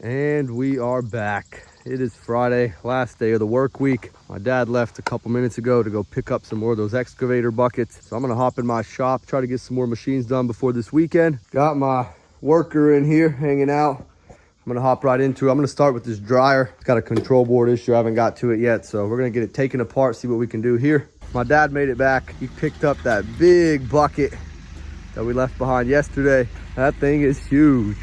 And we are back. It is Friday, last day of the work week. My dad left a couple minutes ago to go pick up some more of those excavator buckets. So I'm gonna hop in my shop, try to get some more machines done before this weekend. Got my worker in here hanging out. I'm gonna hop right into it. I'm gonna start with this dryer. It's got a control board issue. I haven't got to it yet. So we're gonna get it taken apart, see what we can do here. My dad made it back. He picked up that big bucket that we left behind yesterday. That thing is huge.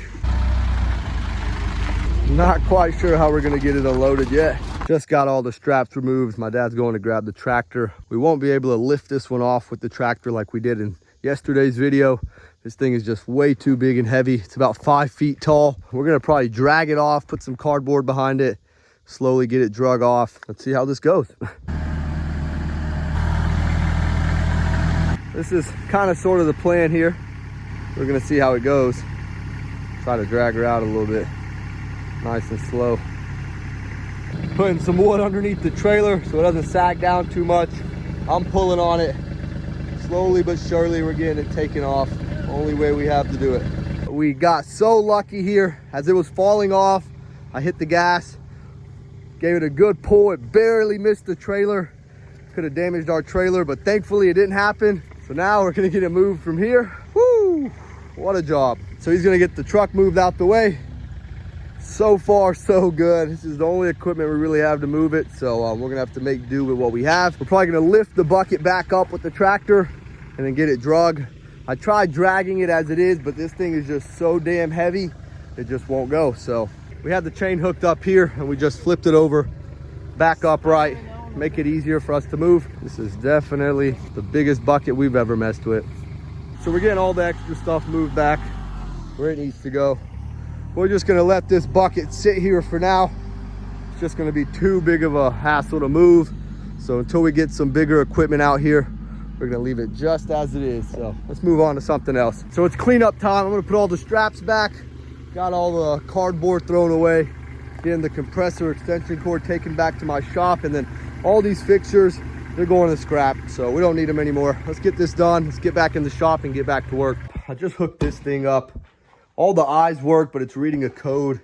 Not quite sure how we're gonna get it unloaded yet. Just got all the straps removed. My dad's going to grab the tractor. We won't be able to lift this one off with the tractor like we did in yesterday's video. This thing is just way too big and heavy. It's about 5 feet tall. We're gonna probably drag it off, put some cardboard behind it, slowly get it drug off. Let's see how this goes. This is kind of sort of the plan here. We're gonna see how it goes. Try to drag her out a little bit. Nice and slow. Putting some wood underneath the trailer so it doesn't sag down too much. I'm pulling on it. Slowly but surely we're getting it taken off. Only way we have to do it. We got so lucky here. As it was falling off, I hit the gas, gave it a good pull. It barely missed the trailer. Could have damaged our trailer, but thankfully it didn't happen. So now we're gonna get it moved from here. Woo, what a job. So he's gonna get the truck moved out the way. So far, so good. This is the only equipment we really have to move it. So we're gonna have to make do with what we have. We're probably gonna lift the bucket back up with the tractor and then get it drug. I tried dragging it as it is, but this thing is just so damn heavy, it just won't go. So we had the chain hooked up here and we just flipped it over, back upright, make it easier for us to move. This is definitely the biggest bucket we've ever messed with. So we're getting all the extra stuff moved back where it needs to go. We're just gonna let this bucket sit here for now. It's just gonna be too big of a hassle to move. So until we get some bigger equipment out here, we're gonna leave it just as it is. So let's move on to something else. So it's cleanup time. I'm gonna put all the straps back. Got all the cardboard thrown away. Getting the compressor extension cord taken back to my shop. And then all these fixtures, they're going to scrap. So we don't need them anymore. Let's get this done. Let's get back in the shop and get back to work. I just hooked this thing up. All the eyes work, but it's reading a code.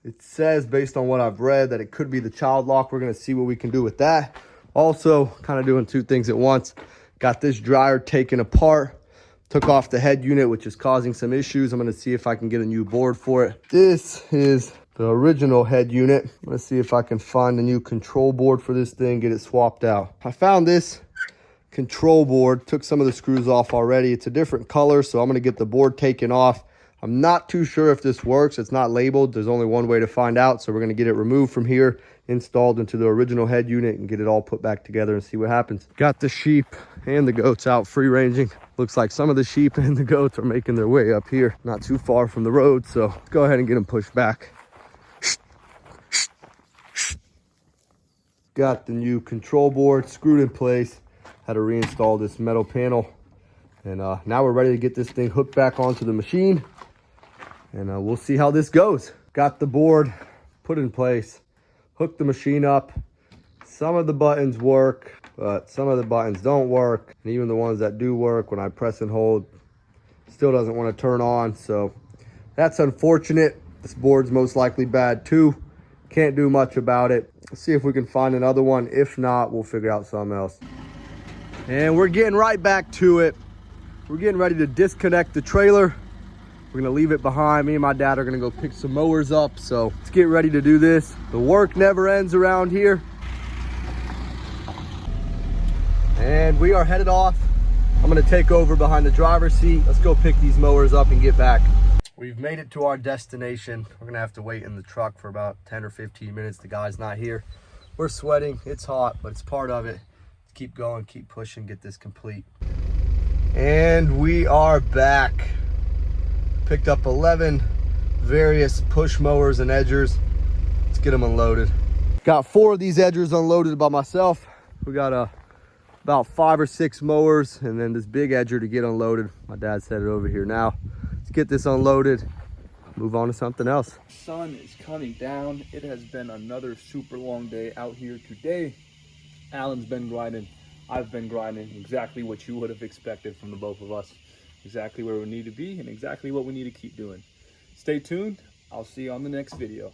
It says, based on what I've read, that it could be the child lock. We're gonna see what we can do with that. Also, kind of doing two things at once. Got this dryer taken apart. Took off the head unit, which is causing some issues. I'm gonna see if I can get a new board for it. This is the original head unit. I'm gonna see if I can find a new control board for this thing, get it swapped out. I found this control board, took some of the screws off already. It's a different color, so I'm gonna get the board taken off. I'm not too sure if this works. It's not labeled. There's only one way to find out. So we're gonna get it removed from here, installed into the original head unit and get it all put back together and see what happens. Got the sheep and the goats out free ranging. Looks like some of the sheep and the goats are making their way up here, not too far from the road. So let's go ahead and get them pushed back. Got the new control board screwed in place. Had to reinstall this metal panel. And now we're ready to get this thing hooked back onto the machine. And we'll see how this goes. Got the board put in place, hooked the machine up. Some of the buttons work, but some of the buttons don't work. And even the ones that do work, when I press and hold, still doesn't want to turn on. So that's unfortunate. This board's most likely bad too. Can't do much about it. Let's see if we can find another one. If not, we'll figure out something else. And we're getting right back to it. We're getting ready to disconnect the trailer. We're gonna leave it behind. Me and my dad are gonna go pick some mowers up. So let's get ready to do this. The work never ends around here. And we are headed off. I'm gonna take over behind the driver's seat. Let's go pick these mowers up and get back. We've made it to our destination. We're gonna have to wait in the truck for about 10 or 15 minutes. The guy's not here. We're sweating, it's hot, but it's part of it. Let's keep going, keep pushing, get this complete. And we are back. Picked up 11 various push mowers and edgers. Let's get them unloaded. Got 4 of these edgers unloaded by myself. We got about 5 or 6 mowers and then this big edger to get unloaded. My dad set it over here now. Let's get this unloaded, move on to something else. Sun is coming down. It has been another super long day out here today. Alan's been grinding. I've been grinding. Exactly what you would have expected from the both of us. Exactly where we need to be and exactly what we need to keep doing. Stay tuned. I'll see you on the next video.